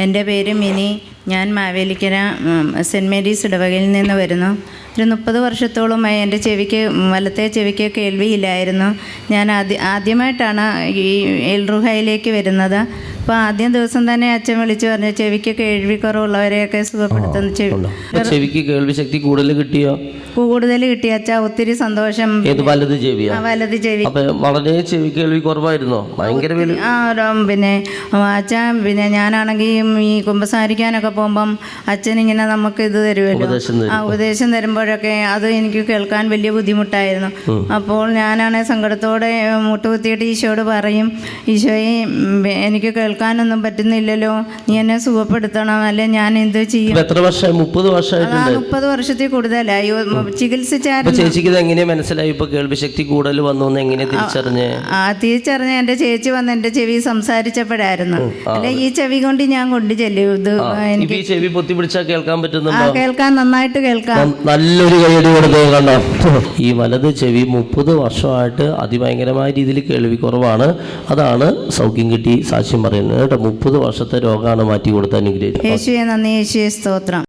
എൻ്റെ പേര് മിനി. ഞാൻ മാവേലിക്കര സെൻറ്റ് മേരീസ് ഇടവകയിൽ നിന്ന് വരുന്നു. ഒരു 30 വർഷത്തോളമായി എൻ്റെ വലത്തെ ചെവിക്ക് കേൾവിയില്ലായിരുന്നു. ഞാൻ ആദ്യമായിട്ടാണ് ഈ എൽറുഹയിലേക്ക് വരുന്നത്. അപ്പോൾ ആദ്യം ദിവസം തന്നെ അച്ഛൻ വിളിച്ചു പറഞ്ഞു ചെവിക്ക് കേൾവിക്കുറവുള്ളവരെയൊക്കെ സുഖപ്പെടുത്തുന്നു. ചെവിക്ക് കേൾവി ശക്തി കൂടുതൽ കിട്ടി അച്ഛാ. ഒത്തിരി സന്തോഷം. വലത് ചെവി. വളരെ ചെവി കേൾവി കുറവായിരുന്നോ? ഭയങ്കര പിന്നെ അച്ഛാ, പിന്നെ ഞാനാണെങ്കിൽ ഈ കുമ്പസാരിക്കാനൊക്കെ പോകുമ്പം അച്ഛൻ ഇങ്ങനെ നമുക്ക് ഇത് തരുമല്ലോ, ഉപദേശം തരുമ്പോഴൊക്കെ അത് എനിക്ക് കേൾക്കാൻ വലിയ ബുദ്ധിമുട്ടായിരുന്നു. അപ്പോൾ ഞാനാണെങ്കിൽ സങ്കടത്തോടെ മുട്ടുകുത്തിയിട്ട് ഈശോയോട് പറയും, ഈശോയെ എനിക്ക് കേൾക്കാനൊന്നും പറ്റുന്നില്ലല്ലോ, നീ എന്നെ സുഖപ്പെടുത്തണം, അല്ലെ ഞാൻ എന്ത് ചെയ്യും. എത്ര വർഷം? 30 വർഷത്തിൽ കൂടുതലായി ചികിത്സിച്ചായിരുന്നു. ചേച്ചിക്ക് എങ്ങനെയാ മനസ്സിലായി ഇപ്പൊ കേൾവി ശക്തി കൂടുതൽ വന്നു? എങ്ങനെയാ തിരിച്ചറിഞ്ഞ എൻ്റെ ചേച്ചി വന്ന് എൻ്റെ ചെവി സംസാരിച്ചപ്പോഴായിരുന്നു. അല്ലെ ഈ ചെവി കൊണ്ട് ഞാൻ കൊണ്ട് ചെല്ലും. ഇത് എനിക്ക് ചെവി പൊത്തി പിടിച്ചാൽ കേൾക്കാൻ പറ്റുന്നുണ്ടോ? കേൾക്കാൻ നന്നായിട്ട് കേൾക്കാം. നല്ലൊരു കൈയടി കൊടുത്തേ. കണ്ടോ, ഈ വലത് ചെവി 30 വർഷമായിട്ട് അതിഭയങ്കരമായ രീതിയിൽ കേൾവി കുറവാണ്. അതാണ് സൗഖ്യം കിട്ടി സാക്ഷ്യം പറയുന്നത് കേട്ടോ. 30 വർഷത്തെ രോഗമാണ് മാറ്റി കൊടുത്ത അനുഗ്രഹിച്ചത്. യേശുവേ നന്ദി, യേശുവേ സ്തോത്രം.